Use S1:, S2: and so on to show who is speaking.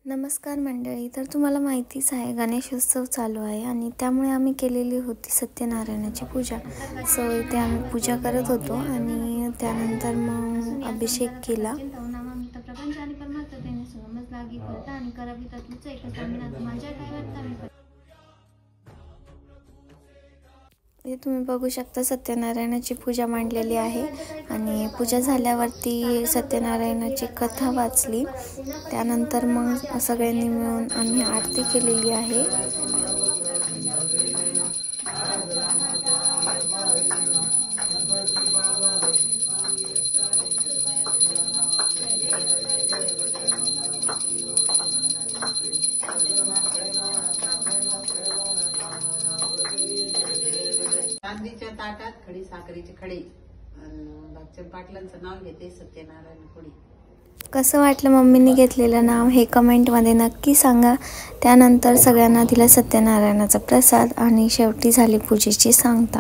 S1: नमस्कार मंडळी. तर तुम्हाला माहितीच आहे गणेशोत्सव चालू आहे आणि त्यामुळे आम्ही केलेली होती सत्यनारायणाची पूजा. सो इथे आम्ही पूजा करत होतो आणि त्यानंतर मग अभिषेक केला. हे तुम्ही बघू शकता सत्यनारायणाची पूजा मांडलेली आहे आणि पूजा झाल्यावरती सत्यनारायणाची कथा वाचली. त्यानंतर मग सगळ्यांनी मिळून आम्ही आरती केलेली आहे.
S2: चांदीच्या ताटात खडी साखरेची खडी भागचंद पाटलांचं नाव घेते सत्यनारायण कोळी.
S1: कसं वाटलं मम्मीने घेतलेलं नाव हे कमेंटमध्ये नक्की सांगा. त्यानंतर सगळ्यांना दिला सत्यनारायणाचा प्रसाद आणि शेवटी झाली पूजेची सांगता.